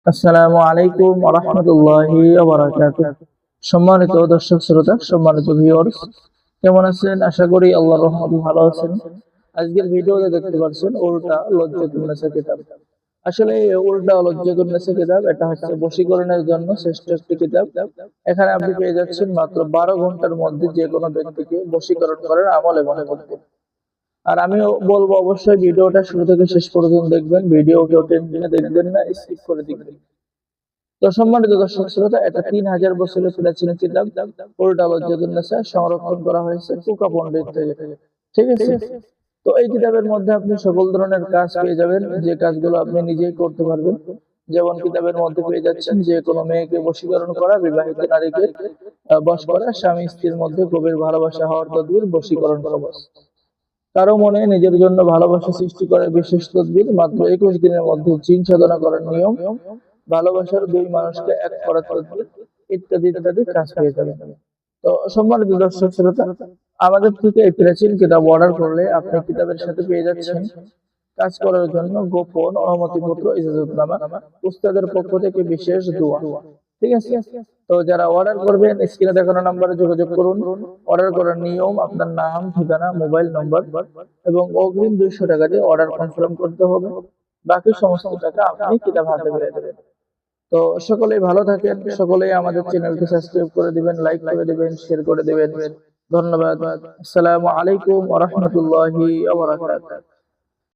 আসসালামু আলাইকুম ওয়া রাহমাতুল্লাহি ওয়া বারাকাতুহু। সম্মানিত দর্শক শ্রোতা, সম্মানিত ভিউয়ার্স, কেমন আছেন? আশা করি আল্লাহর রহমতে ভালো আছেন। আজকের ভিডিওতে দেখতে পাচ্ছেন উল্টা লজ্জাতুন নেসা কিতাব। আসলে এই উল্টা লজ্জাতুন নেসা কিতাব এটা হচ্ছে বশীকরণের জন্য শ্রেষ্ঠ একটি কিতাব। এখানে আপনি পেয়ে যাচ্ছেন মাত্র 12 ঘন্টার মধ্যে যে কোনো ব্যক্তিকে বশীকরণ করার আমল এবং পদ্ধতি। আর আমিও বলবো অবশ্যই ভিডিওটা শুরু থেকে শেষ পর্যন্ত দেখবেন। ভিডিও কেউ টেনে দেখবেন না, স্কিপ করে দেখবেন। তো সম্মানিত দর্শক শ্রোতা, এটা 3000 বছরের প্রাচীন কিতাব উল্টা লজ্জাতুন নেসা সংরক্ষণ করা হয়েছে কুকা পণ্ডিত থেকে। ঠিক আছে? তো এই কিতাবের মধ্যে আপনি সকল ধরনের কাজ পেয়ে যাবেন, যে কাজগুলো আপনি নিজেই করতে পারবেন। যেমন কিতাবের মধ্যে পেয়ে যাচ্ছেন যে কোনো মেয়েকে বশীকরণ করা, বিবাহিত নারীকে বশ করা, স্বামী স্ত্রীর মধ্যে গভীর ভালোবাসা হওয়ার তদবির, বশীকরণ কবচ। কারো মনে নিজের জন্য ভালোবাসা সৃষ্টি করে বিশেষ তদবির, মাত্র 21 দিনের মধ্যে জিন সাধনা করার নিয়ম, ভালোবাসার দুই মানুষকে এক করার তদবির, ইত্যাদি ইত্যাদি কাজ পেয়ে যাবেন। তো সম্মানিত দর্শক শ্রোতা, আমাদের থেকে এই প্রাচীন কিতাব অর্ডার করলে আপনি কিতাবের সাথে পেয়ে যাচ্ছেন কাজ করার জন্য গোপন অনুমতিপত্র, ইজাজতনামা, উস্তাদের পক্ষ থেকে বিশেষ দোয়া। ঠিক আছে? তো যারা অর্ডার করবেন স্ক্রিনে দেখানো নাম্বারে যোগাযোগ করুন। অর্ডার করার নিয়ম: আপনার নাম, ঠিকানা, মোবাইল নম্বর এবং অগ্রিম 200 টাকা দিয়ে অর্ডার কনফার্ম করতে হবে। বাকি সমস্ত টাকা আপনি কিতাব হাতে পেয়ে দেবেন। তো সকলেই ভালো থাকেন, সকলেই আমাদের চ্যানেলটি সাবস্ক্রাইব করে দিবেন, লাইক করে দিবেন, শেয়ার করে দিবেন। ধন্যবাদ। আসসালামু আলাইকুম ওয়া রাহমাতুল্লাহি ওয়া বারাকাতুহু।